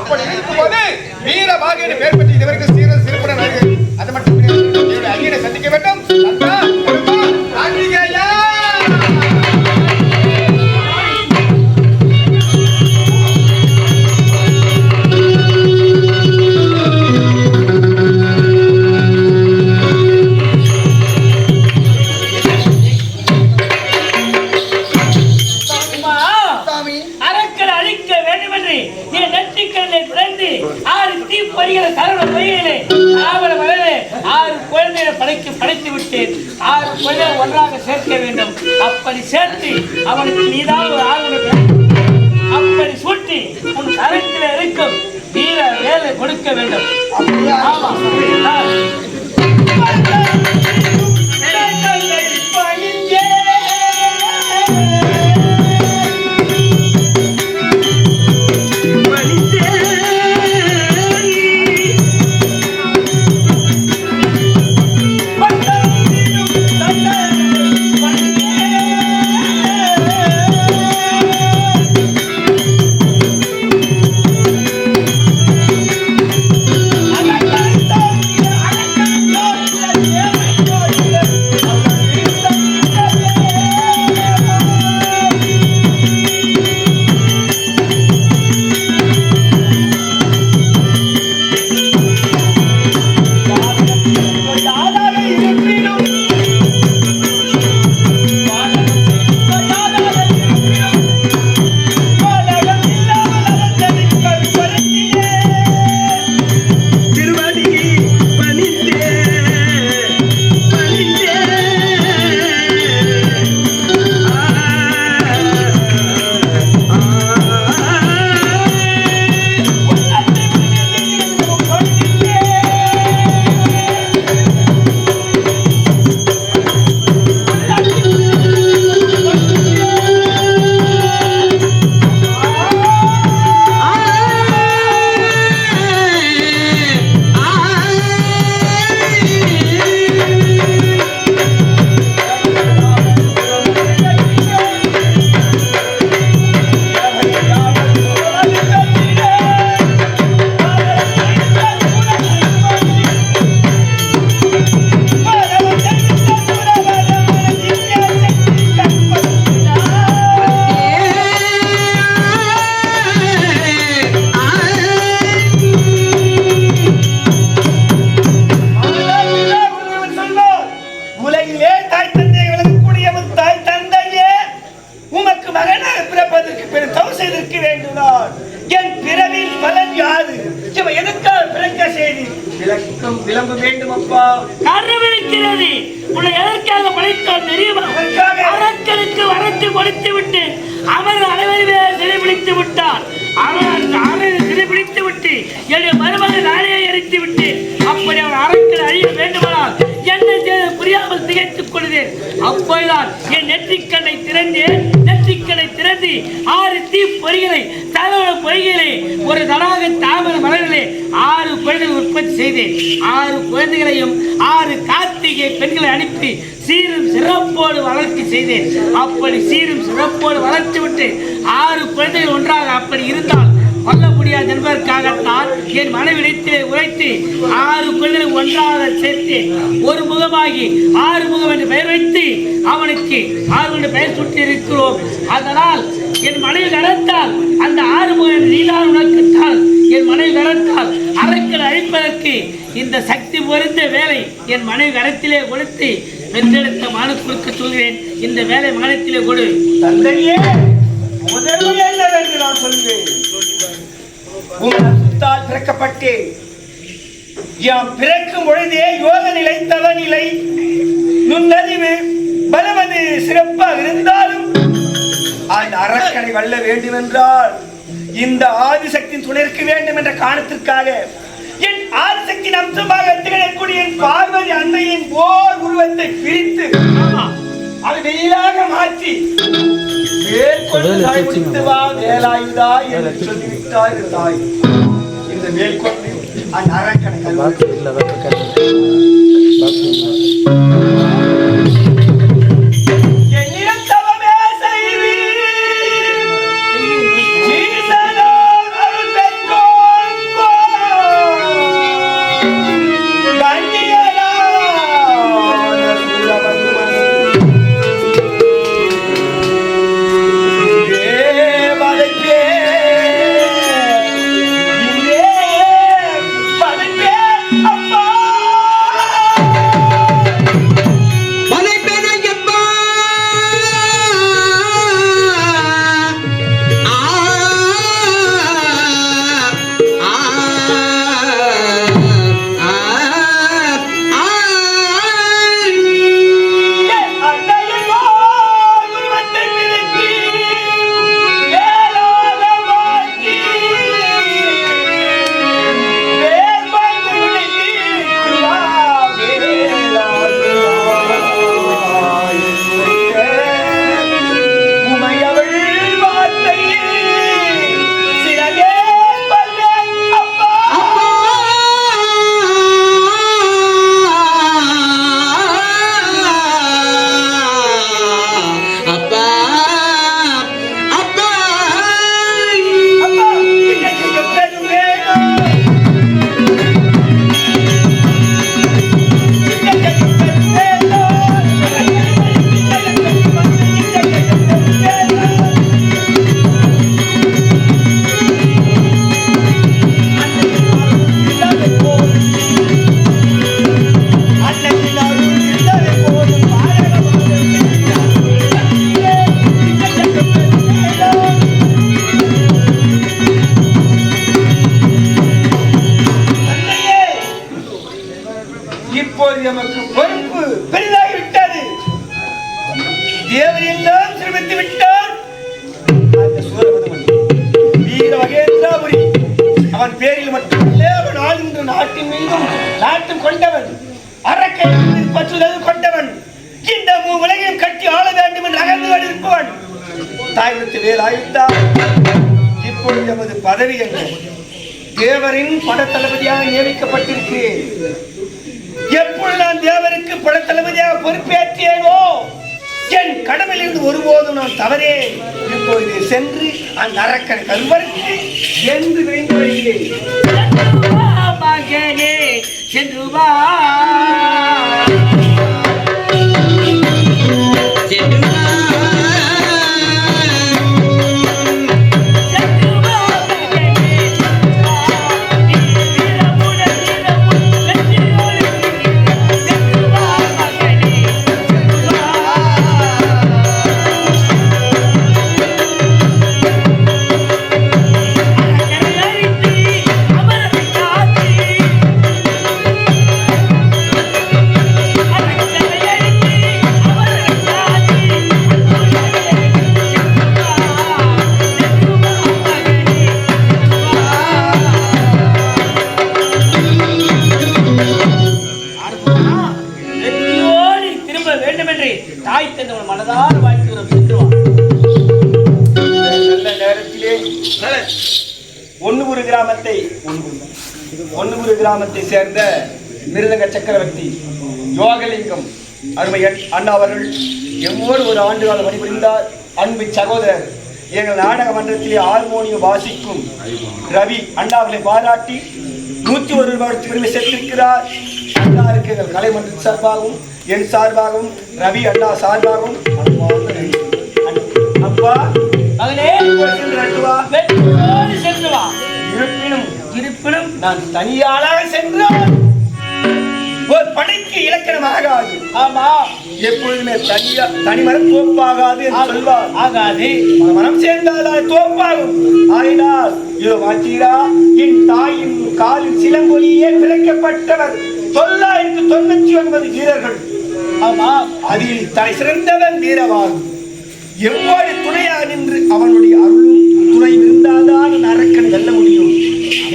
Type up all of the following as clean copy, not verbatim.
அப்படி இருக்கும்போது வீரபாகியனை பேர் பற்றி இதுவரைக்கும் சிறப்புடன் அது மட்டும் ஐயனை சந்திக்க வேண்டும். படைத்து விட்டேன். 6 குழந்தைகளை ஒன்றாக சேர்க்க வேண்டும். அப்படி சேர்த்து அவனுக்கு நீதான் ஒரு ஆர்வம் அப்படி சூட்டி உன் கரத்தில் இருக்கும் வீர வேலை கொடுக்க வேண்டும். அப்போதான் என் நெற்றிக்கடை திறந்து 6 தீப்பொறிகளை தகவல பொய்களை ஒரு தடாக தாமர மலர்களே 6 குழந்தைகளை உற்பத்தி செய்தேன். 6 குழந்தைகளையும் 6 கார்த்திகை பெண்களை அனுப்பி சீரும் சிறப்போடு வளர்ச்சி செய்தேன். அப்படி சீரும் சிறப்போடு வளர்ச்சி விட்டு 6 குழந்தைகள் ஒன்றாக அப்படி இருந்தால் கொல்ல முடியாது என்பதற்காகத்தான் என் மனைவிடத்திலே உரைத்து 6 குழந்தைகளை ஒன்றாக சேர்த்து ஒரு முகமாகி 6 முகம் என்று பெயர் வைத்து அவனுக்கு 6 என்று பெயர் சுட்டி இருக்கிறோம். அதனால் என் மனைவி கரத்தால் அந்த 6 முகம் நீதான் உனக்குத்தான் என் மனைவி கரத்தால் அரக்கனை அழிப்பதற்கு இந்த சக்தி பொருந்த வேலை என் மனைவி கரத்திலே கொடுத்து வென்றெடுத்த மானு கொடுக்க சொல்கிறேன். இந்த வேலை மானத்திலே கொடு. தந்தையே, முதலில் என்னவென்று நான் சொல்வேன். உங்களால் பிறக்கப்பட்டேன். யாம் பிறக்கும் பொழுதே யோக நிலை தவ நிலை நுண்ணறிவு பலவது சிறப்பாக இருந்தாலும் அந்த அரக்கனை வெல்ல வேண்டும் என்றால் இந்த ஆதிசக்தியின் துணை இருக்க வேண்டும் என்ற காரணத்திற்காக என் ஆதிசக்தியின் அம்சமாக திகழக்கூடிய என் பார்வதி அன்னையின் ஓர் உருவத்தை பிரித்து அது வெயிலாக மாற்றி மேற்கொண்டு வேலாயுதா என்று சொல்லிவிட்டாய் தாய். இந்த மேற்கொண்டு அந்த அரக்கனை பெற்றோர் எமக்கு பொறுப்பு பெரிதாகிவிட்டது. தேவர் எல்லாம் சிரமித்து விட்டார். அந்த சூரபதுமன் வீர மகேந்திராபுரி அவன் பேரில் மட்டுமல்ல, அவன் ஆளுகின்ற நாட்டின் மீதும் நாட்டம் கொண்டவன், அரக்கை பற்றுதல் கொண்டவன், இந்த உலகையும் கட்டி ஆள வேண்டும் என்று அகர்ந்து கொண்டிருப்பவன். தாய்விட்டு வேலாயுத்தான் இப்பொழுது எமது பதவி என்ன? தேவரின் படத்தளபதியாக நியமிக்கப்பட்டிருக்கிறேன். எப்பொழுது நான் தேவருக்கு படத்தளபதியாக பொறுப்பேற்றேனோ என் கடமையிலிருந்து ஒருபோதும் நான் தவறே. இப்பொழுது சென்று அந்த அரக்கன் கல்வருக்கு சென்று விரைந்து வருகிறேன். சென்று வா தாய் தந்தவன் மனதார வாழ்த்துகிறோம். நல்ல நேரத்திலே ஒன்னுபுரு கிராமத்தை சேர்ந்த மிருதங்க சக்கரவர்த்தி யோகலிங்கம் அருமை அண்ணா அவர்கள் எம்மோடு ஒரு ஆண்டு காலம் பணிபுரிந்தார். அன்பு சகோதரர் எங்கள் நாடக மன்றத்திலே ஹார்மோனியம் வாசிக்கும் ரவி அண்ணாவர்களை பாராட்டி 101 ரூபாய் பெருமை சேர்த்திருக்கிறார். அண்ணாருக்கு எங்கள் கலைமன்ற சார்பாகவும் என் சார்பாகவும் ரவி அண்ணா சார்பாகவும் அப்பா மகனே சென்று வா. இருப்பினும் நான் தனியாளாக சென்றால் ஒரு படைக்கு இலக்கணமாகாது. ஆமா, எப்பொழுதுமே தனிமரம் தோப்பாகாது என்று சொல்வார். ஆகாது, மனம் சேர்ந்தால் தோப்பாகும். ஆயினால் இதோ மாற்றீரா, என் தாயின் காலில் சிலம்பொலியே பிழைக்கப்பட்டவர் 999 வீரர்கள். ஆமா, அதில் தலை சிறந்தவன் வீரவான். எவ்வாறு துணையாக நின்று அவனுடைய அருளும் துணையும் இருந்தால்தான் அரக்கன் வெல்ல முடியும்.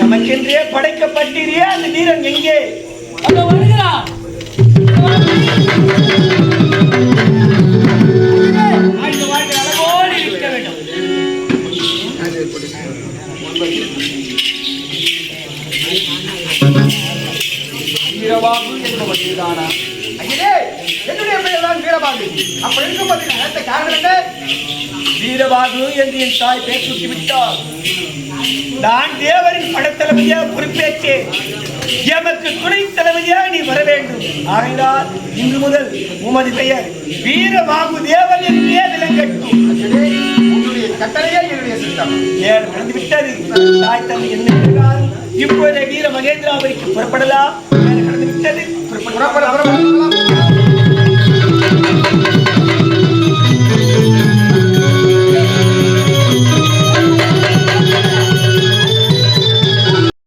நமக்கென்றே படைக்கப்பட்டீரே அந்த வீரன் எங்கே? அங்க வருகிறான். அழகோடு இருக்க வேண்டும். வீரபாகு என்பவர் நீதானா? ஐயனே, என்னுடைய பெயர் தான் வீரபாகு. அப்படி இருக்கும்போது நடத்த காரணம் என்ன? வீரபாகு என்று என் தாய் பேர் சுட்டி விட்டார். நான் தேவரின் படத்தளபதியாக பொறுப்பேற்றேன். எமக்கு துணை தளபதியாக நீ வர வேண்டும். ஆகையால் இன்று முதல் உமது பெயர் வீரபாகு தேவன் என்றே விளங்கட்டும். உன்னுடைய கட்டளையே என்னுடைய சித்தம். நேரம் நடந்து விட்டது. தாய் தந்தை என்ன இப்போதே வீர மகேந்திராபுரிக்கு புறப்படலாம். நேரம் நடந்து விட்டது. புறப்பட